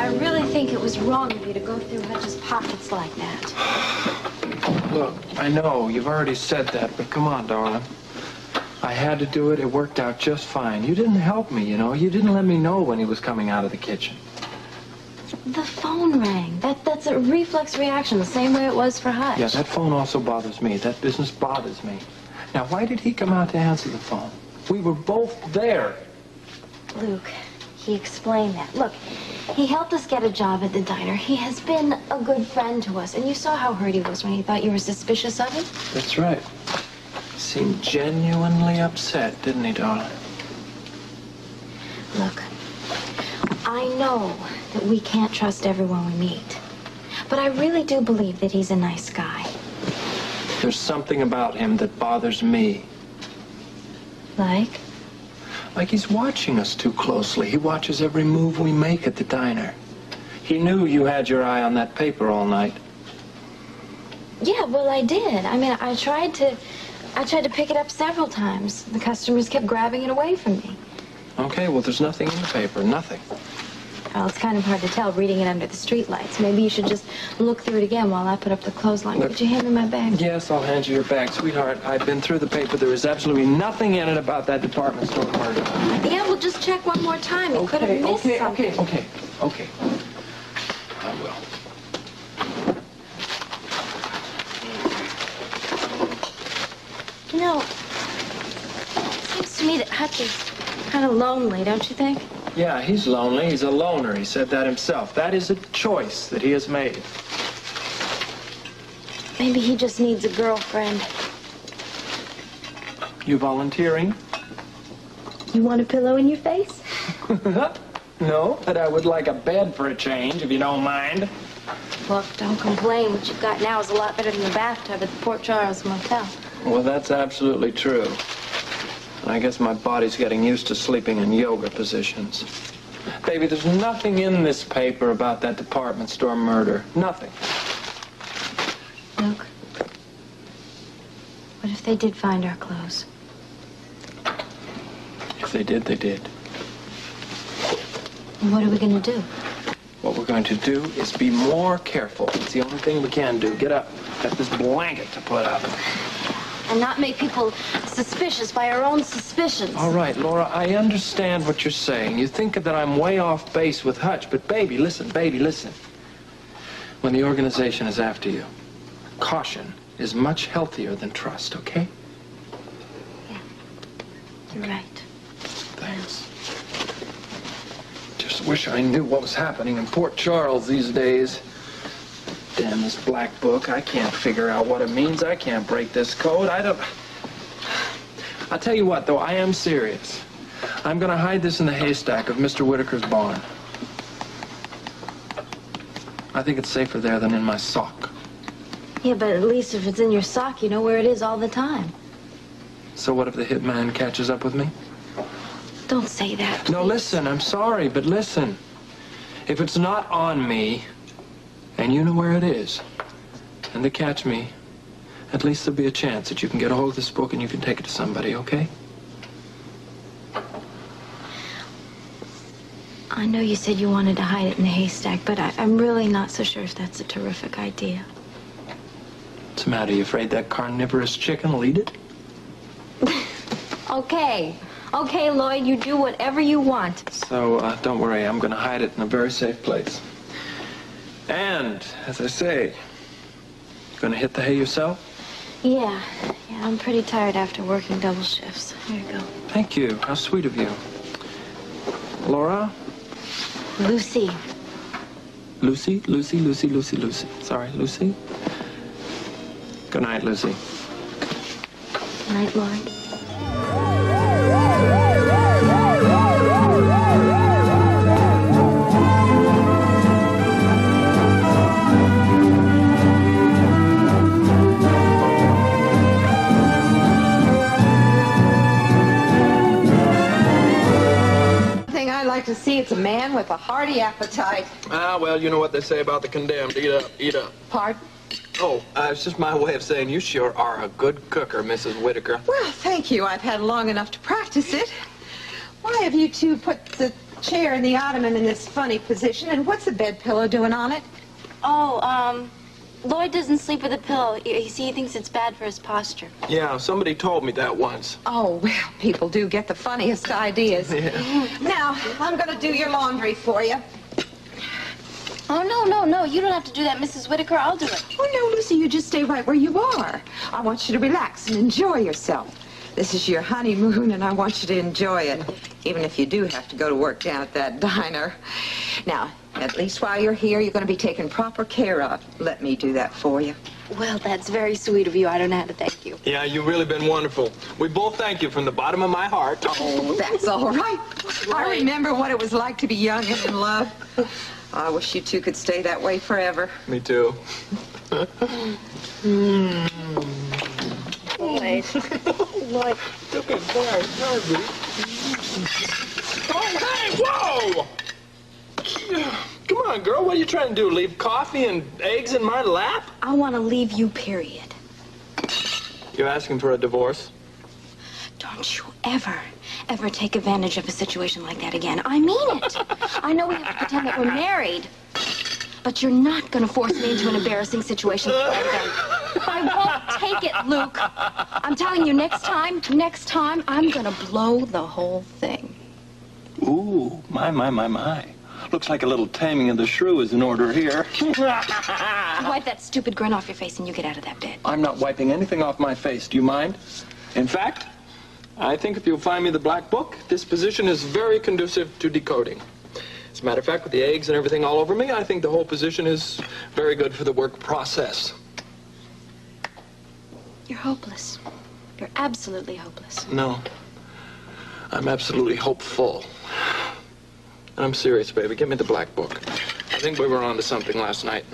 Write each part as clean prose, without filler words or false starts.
I really think it was wrong of you to go through Hutch's pockets like that. Look, I know you've already said that, but come on, darling. I had to do it. It worked out just fine. You didn't help me, you know. You didn't let me know when he was coming out of the kitchen. The phone rang. That's a reflex reaction, the same way it was for Hutch. Yeah, that phone also bothers me. That business bothers me. Now, why did he come out to answer the phone? We were both there. Luke, he explained that. Look, he helped us get a job at the diner. He has been a good friend to us, and you saw how hurt he was when he thought you were suspicious of him. That's right. He seemed genuinely upset, didn't he, darling? Look, I know that we can't trust everyone we meet, but I really do believe that he's a nice guy. There's something about him that bothers me. Like? Like he's watching us too closely. He watches every move we make at the diner. He knew you had your eye on that paper all night. Yeah, well, I did. I mean, I tried to pick it up several times. The customers kept grabbing it away from me. Okay, well, there's nothing in the paper. Nothing. Well, it's kind of hard to tell reading it under the streetlights. Maybe you should just look through it again while I put up the clothesline. Look, could you hand me my bag? Yes, I'll hand you your bag. Sweetheart, I've been through the paper. There is absolutely nothing in it about that department store murder. Yeah, well, just check one more time. You could have missed something. Okay. I will. You know, it seems to me that Hutch is kind of lonely, don't you think? Yeah, he's lonely. He's a loner. He said that himself. That is a choice that he has made. Maybe he just needs a girlfriend. You volunteering? You want a pillow in your face? No, but I would like a bed for a change, if you don't mind. Look, don't complain. What you've got now is a lot better than the bathtub at the Port Charles Motel. Well, that's absolutely true. I guess my body's getting used to sleeping in yoga positions. Baby, there's nothing in this paper about that department store murder. Nothing. Luke, what if they did find our clothes? If they did, they did. What are we going to do? What we're going to do is be more careful. It's the only thing we can do. Get up. Got this blanket to put up. And not make people suspicious by our own suspicions. All right, Laura, I understand what you're saying. You think that I'm way off base with Hutch, but baby, listen. When the organization is after you, caution is much healthier than trust, okay? Yeah, you're right. Thanks. Just wish I knew what was happening in Port Charles these days. Damn this black book. I can't figure out what it means. I can't break this code. I'll tell you what, though, I am serious. I'm going to hide this in the haystack of Mr. Whitaker's barn. I think it's safer there than in my sock. Yeah, but at least if it's in your sock, you know where it is all the time. So what if the hitman catches up with me? Don't say that, please. No, listen, I'm sorry, but listen. If it's not on me, and you know where it is, and they catch me, at least there'll be a chance that you can get a hold of this book and you can take it to somebody, okay? I know you said you wanted to hide it in the haystack, but I'm really not so sure if that's a terrific idea. What's the matter? You afraid that carnivorous chicken will eat it? Okay, Lloyd, you do whatever you want. So, don't worry, I'm gonna hide it in a very safe place. And, as I say, gonna hit the hay yourself? Yeah, I'm pretty tired after working double shifts. Here you go. Thank you. How sweet of you. Laura? Lucy. Lucy. Sorry, Lucy. Good night, Lucy. Good night, Lloyd. To see it's a man with a hearty appetite. Ah, well, you know what they say about the condemned. Eat up, eat up. Pardon? Oh, it's just my way of saying you sure are a good cooker, Mrs. Whitaker. Well, thank you. I've had long enough to practice it. Why have you two put the chair and the ottoman in this funny position, and what's the bed pillow doing on it? Oh, Lloyd doesn't sleep with a pillow. You see, he thinks it's bad for his posture. Yeah, somebody told me that once. Oh, well, people do get the funniest ideas. Yeah. Now, I'm going to do your laundry for you. Oh, no. You don't have to do that, Mrs. Whitaker. I'll do it. Oh, no, Lucy, you just stay right where you are. I want you to relax and enjoy yourself. This is your honeymoon, and I want you to enjoy it, even if you do have to go to work down at that diner. Now, at least while you're here, you're going to be taken proper care of. Let me do that for you. Well, that's very sweet of you. I don't know how to thank you. Yeah, you've really been wonderful. We both thank you from the bottom of my heart. Oh, that's all right. I remember what it was like to be young and in love. I wish you two could stay that way forever. Me too. Lloyd. Lloyd. Look at that, Harvey. Oh, hey, whoa! Come on, girl, what are you trying to do? Leave coffee and eggs in my lap? I want to leave you, period. You're asking for a divorce? Don't you ever take advantage of a situation like that again. I mean it. I know we have to pretend that we're married, but you're not going to force me into an embarrassing situation like that again. I won't take it, Luke. I'm telling you, next time, I'm going to blow the whole thing. Ooh, my. Looks like a little taming of the shrew is in order here. Wipe that stupid grin off your face and you get out of that bed. I'm not wiping anything off my face. Do you mind? In fact, I think if you'll find me the black book, this position is very conducive to decoding. As a matter of fact, with the eggs and everything all over me, I think the whole position is very good for the work process. You're hopeless. You're absolutely hopeless. No. I'm absolutely hopeful. And I'm serious, baby. Give me the black book. I think we were on to something last night.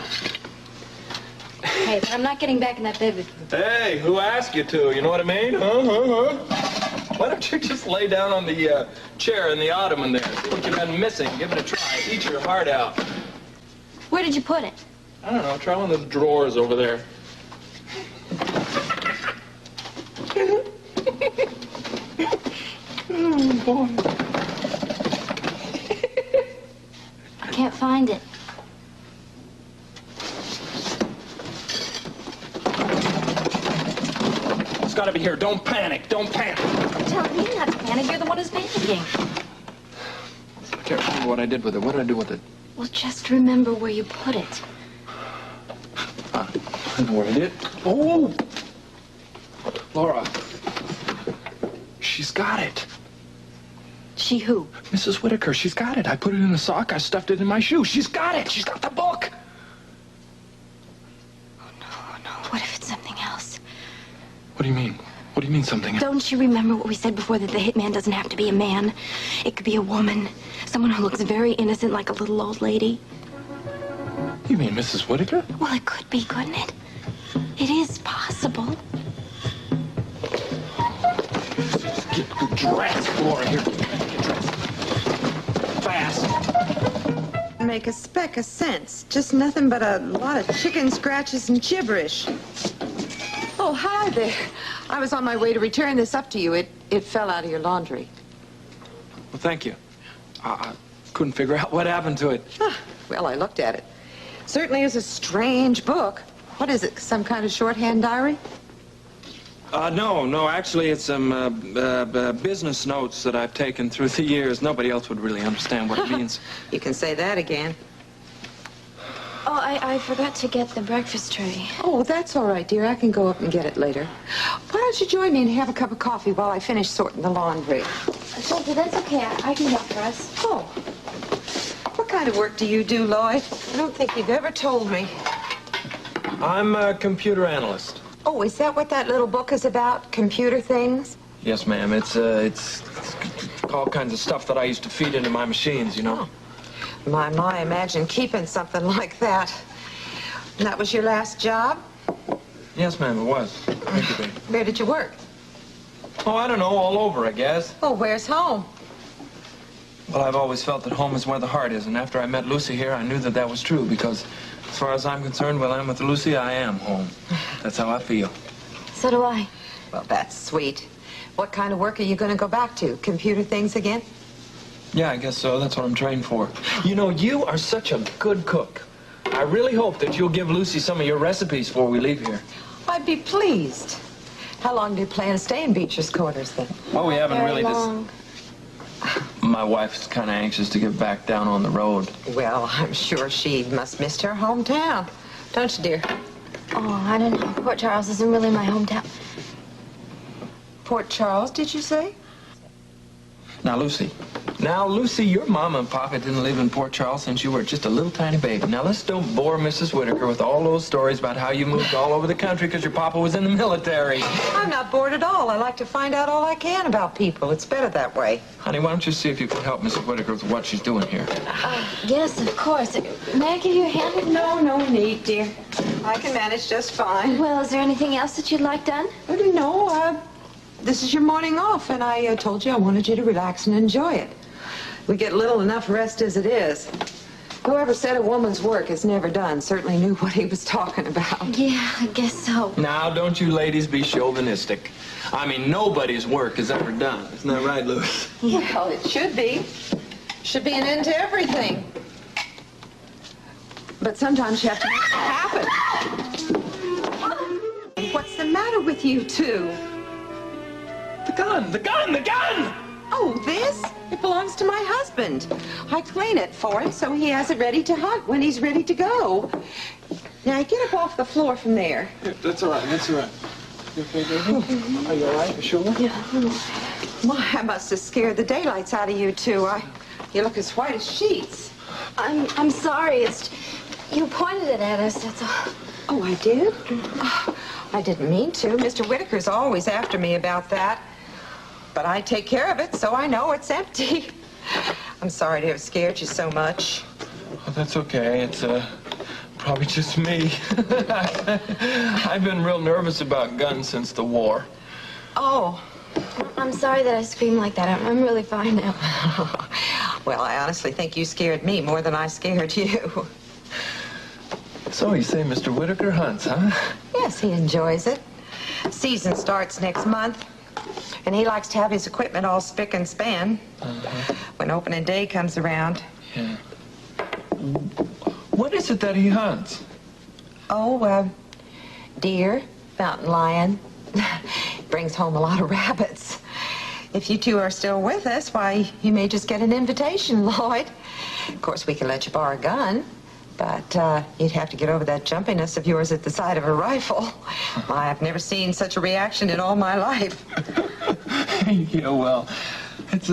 Hey, but I'm not getting back in that bed with you. Hey, who asked you to? You know what I mean? Why don't you just lay down on the chair in the ottoman there? See what you've been missing. Give it a try. Eat your heart out. Where did you put it? I don't know. Try one of the drawers over there. Oh, boy. I can't find it. It's got to be here. Don't panic. Don't panic. I'm telling you not to panic. You're the one who's panicking. I can't remember what I did with it. What did I do with it? Well, just remember where you put it. I know where I did. Oh! Laura. She's got it. She who? Mrs. Whitaker, she's got it. I put it in a sock. I stuffed it in my shoe. She's got it. She's got the book. Oh, no. What if it's something else? What do you mean? What do you mean something else? Don't you remember what we said before, that the hitman doesn't have to be a man? It could be a woman. Someone who looks very innocent, like a little old lady. You mean Mrs. Whitaker? Well, it could be, couldn't it? It is possible. Get dressed, Laura, here. Get dressed. Fast. Make a speck of sense. Just nothing but a lot of chicken scratches and gibberish. Oh, hi there. I was on my way to return this up to you. It fell out of your laundry. Well, thank you. I couldn't figure out what happened to it. Well, I looked at it. Certainly is a strange book. What is it, some kind of shorthand diary? No, actually, it's some business notes that I've taken through the years. Nobody else would really understand what it means. You can say that again. Oh, I forgot to get the breakfast tray. Oh, that's all right, dear. I can go up and get it later. Why don't you join me and have a cup of coffee while I finish sorting the laundry? Thank you, that's okay. I can help for us. Oh. What kind of work do you do, Lloyd? I don't think you've ever told me. I'm a computer analyst. Oh, is that what that little book is about? Computer things? Yes, ma'am. It's all kinds of stuff that I used to feed into my machines, you know. Oh. My, imagine keeping something like that. And that was your last job? Yes, ma'am, it was. Thank you, babe. Where did you work? Oh, I don't know, all over, I guess. Oh, where's home? Well, I've always felt that home is where the heart is, and after I met Lucy here, I knew that that was true, because as far as I'm concerned, when I'm with Lucy, I am home. That's how I feel. So do I. Well, that's sweet. What kind of work are you going to go back to? Computer things again? Yeah, I guess so. That's what I'm trained for. You know, you are such a good cook. I really hope that you'll give Lucy some of your recipes before we leave here. I'd be pleased. How long do you plan to stay in Beechers' quarters, then? Well, we haven't Very really long. My wife's kind of anxious to get back down on the road. Well, I'm sure she must miss her hometown. Don't you, dear? Oh, I don't know. Port Charles isn't really my hometown. Port Charles, did you say? Now, Lucy, your mama and papa didn't live in Port Charles since you were just a little tiny baby. Now, let's don't bore Mrs. Whitaker with all those stories about how you moved all over the country because your papa was in the military. I'm not bored at all. I like to find out all I can about people. It's better that way. Honey, why don't you see if you can help Mrs. Whitaker with what she's doing here? Yes, of course. May I give you a hand? No need, dear. I can manage just fine. Well, is there anything else that you'd like done? No, this is your morning off, and I told you I wanted you to relax and enjoy it. We get little enough rest as it is. Whoever said a woman's work is never done certainly knew what he was talking about. Yeah, I guess so. Now, don't you ladies be chauvinistic. I mean, nobody's work is ever done. Isn't that right, Louis? Yeah. Well, it should be. Should be an end to everything. But sometimes you have to make it happen. What's the matter with you two? The gun! Oh, this? It belongs to my husband. I clean it for him so he has it ready to hunt when he's ready to go. Now, get up off the floor from there. Yeah, that's all right. You okay, baby? Are you all right? You sure? Yeah. Why, I must have scared the daylights out of you two. You look as white as sheets. I'm sorry. It's you pointed it at us. That's all. Oh, I did? Oh, I didn't mean to. Mr. Whitaker's always after me about that. But I take care of it, so I know it's empty. I'm sorry to have scared you so much. Oh, that's okay. It's probably just me. I've been real nervous about guns since the war. Oh. I'm sorry that I screamed like that. I'm really fine now. Well, I honestly think you scared me more than I scared you. So you say Mr. Whitaker hunts, huh? Yes, he enjoys it. Season starts next month. And he likes to have his equipment all spick and span when opening day comes around. Yeah. What is it that he hunts? Oh, deer, mountain lion. Brings home a lot of rabbits. If you two are still with us, why, you may just get an invitation, Lloyd. Of course, we can let you borrow a gun. But you'd have to get over that jumpiness of yours at the sight of a rifle. I've never seen such a reaction in all my life. Yeah, well, it's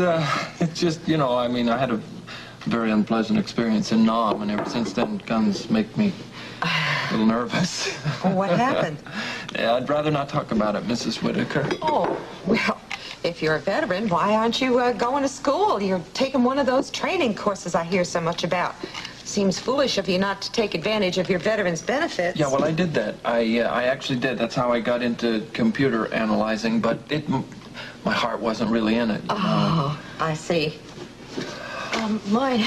just, you know, I mean, I had a very unpleasant experience in Nam, and ever since then, guns make me a little nervous. Well, what happened? Yeah, I'd rather not talk about it, Mrs. Whitaker. Oh, well, if you're a veteran, why aren't you going to school? You're taking one of those training courses I hear so much about. Seems foolish of you not to take advantage of your veterans' benefits. Yeah, well, I did that. I actually did. That's how I got into computer analyzing, but my heart wasn't really in it. Oh, I see. Lloyd,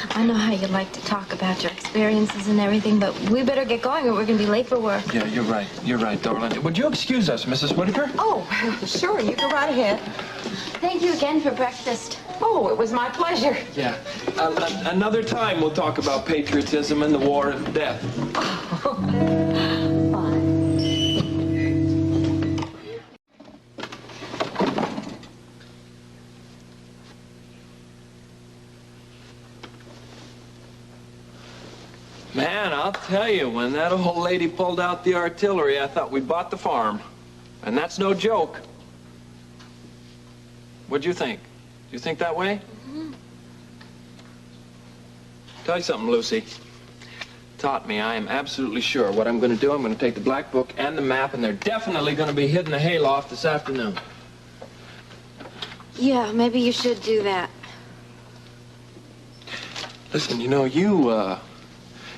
I know how you like to talk about your experiences and everything, but we better get going or we're going to be late for work. Yeah, you're right. You're right, darling. Would you excuse us, Mrs. Whitaker? Oh, sure. You go right ahead. Thank you again for breakfast. Oh, it was my pleasure. Yeah. Another time we'll talk about patriotism and the war and death. Man, I'll tell you, when that old lady pulled out the artillery, I thought we bought the farm. And that's no joke. What'd you think? Do you think that way? Mm-hmm. Tell you something, Lucy. Taught me, I am absolutely sure what I'm going to do. I'm going to take the black book and the map, and they're definitely going to be hid in the hayloft this afternoon. Yeah, maybe you should do that. Listen, you know, you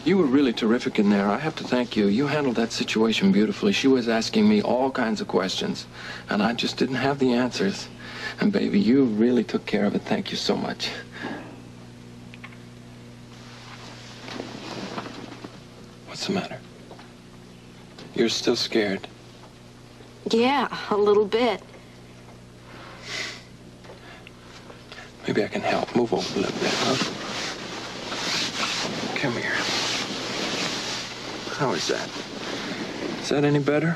were really terrific in there. I have to thank you. You handled that situation beautifully. She was asking me all kinds of questions, and I just didn't have the answers. And, baby, you really took care of it. Thank you so much. What's the matter? You're still scared? Yeah, a little bit. Maybe I can help. Move over a little bit, huh? Come here. How is that? Is that any better?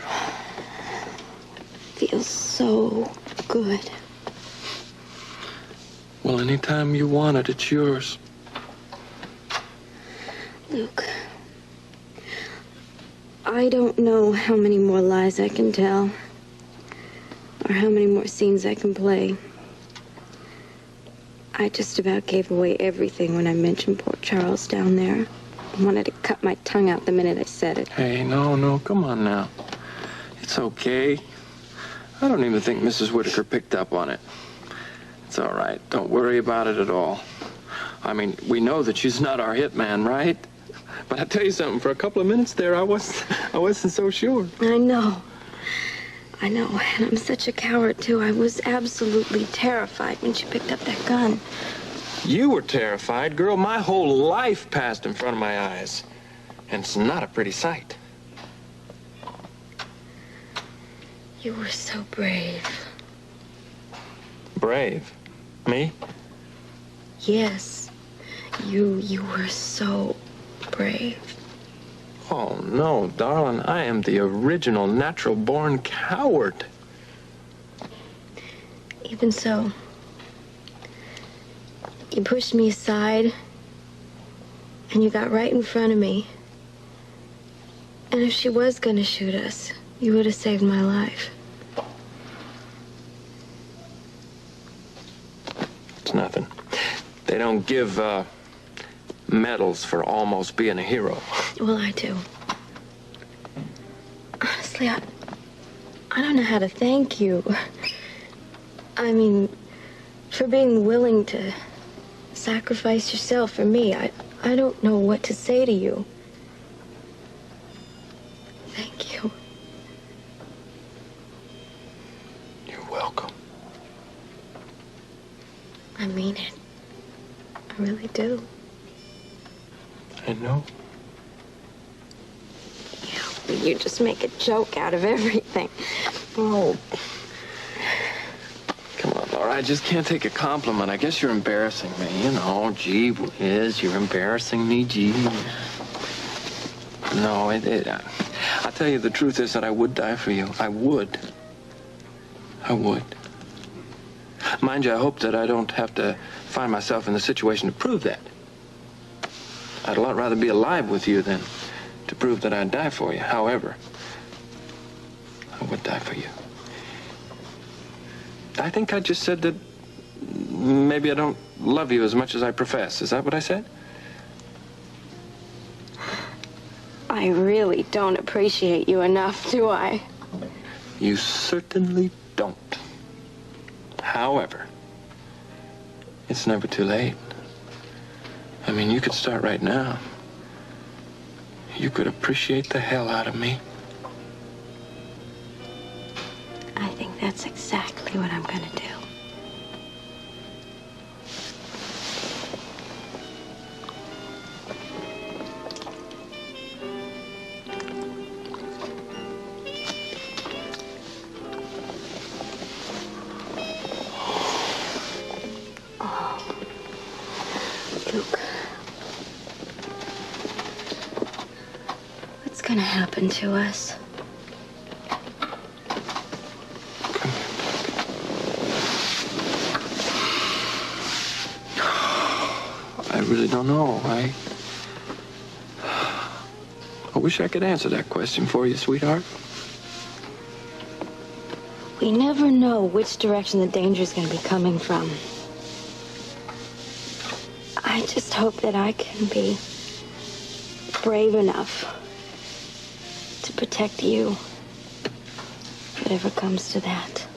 Feels so good. Well, anytime you want it, it's yours. Luke, I don't know how many more lies I can tell, or how many more scenes I can play. I just about gave away everything when I mentioned Port Charles down there. I wanted to cut my tongue out the minute I said it. Hey, no, come on now. It's okay. I don't even think Mrs. Whitaker picked up on it. It's all right. Don't worry about it at all. I mean, we know that she's not our hitman, right? But I tell you something, for a couple of minutes there, I wasn't so sure. I know, and I'm such a coward, too. I was absolutely terrified when she picked up that gun. You were terrified, girl. My whole life passed in front of my eyes. And it's not a pretty sight. You were so brave. Brave? Me? Yes, you were so brave. Oh, no, darling. I am the original natural-born coward. Even so, you pushed me aside, and you got right in front of me. And if she was going to shoot us, you would have saved my life. It's nothing. They don't give, medals for almost being a hero. Well, I do. Honestly, I don't know how to thank you. I mean, for being willing to sacrifice yourself for me. I don't know what to say to you. Thank you. You're welcome. I mean it. I really do. I know. Yeah, you just make a joke out of everything. Oh. Come on, Laura. I just can't take a compliment. I guess you're embarrassing me. You know, gee whiz, you're embarrassing me, gee. No, I'll tell you, the truth is that I would die for you. I would. Mind you, I hope that I don't have to find myself in the situation to prove that. I'd a lot rather be alive with you than to prove that I'd die for you. However, I would die for you. I think I just said that maybe I don't love you as much as I profess. Is that what I said? I really don't appreciate you enough, do I? You certainly don't. However, it's never too late. I mean, you could start right now. You could appreciate the hell out of me. I think that's exactly what I'm gonna do. Luke, what's gonna happen to us? I really don't know. I wish I could answer that question for you, sweetheart. We never know which direction the danger's gonna be coming from. I just hope that I can be brave enough to protect you, whatever comes to that.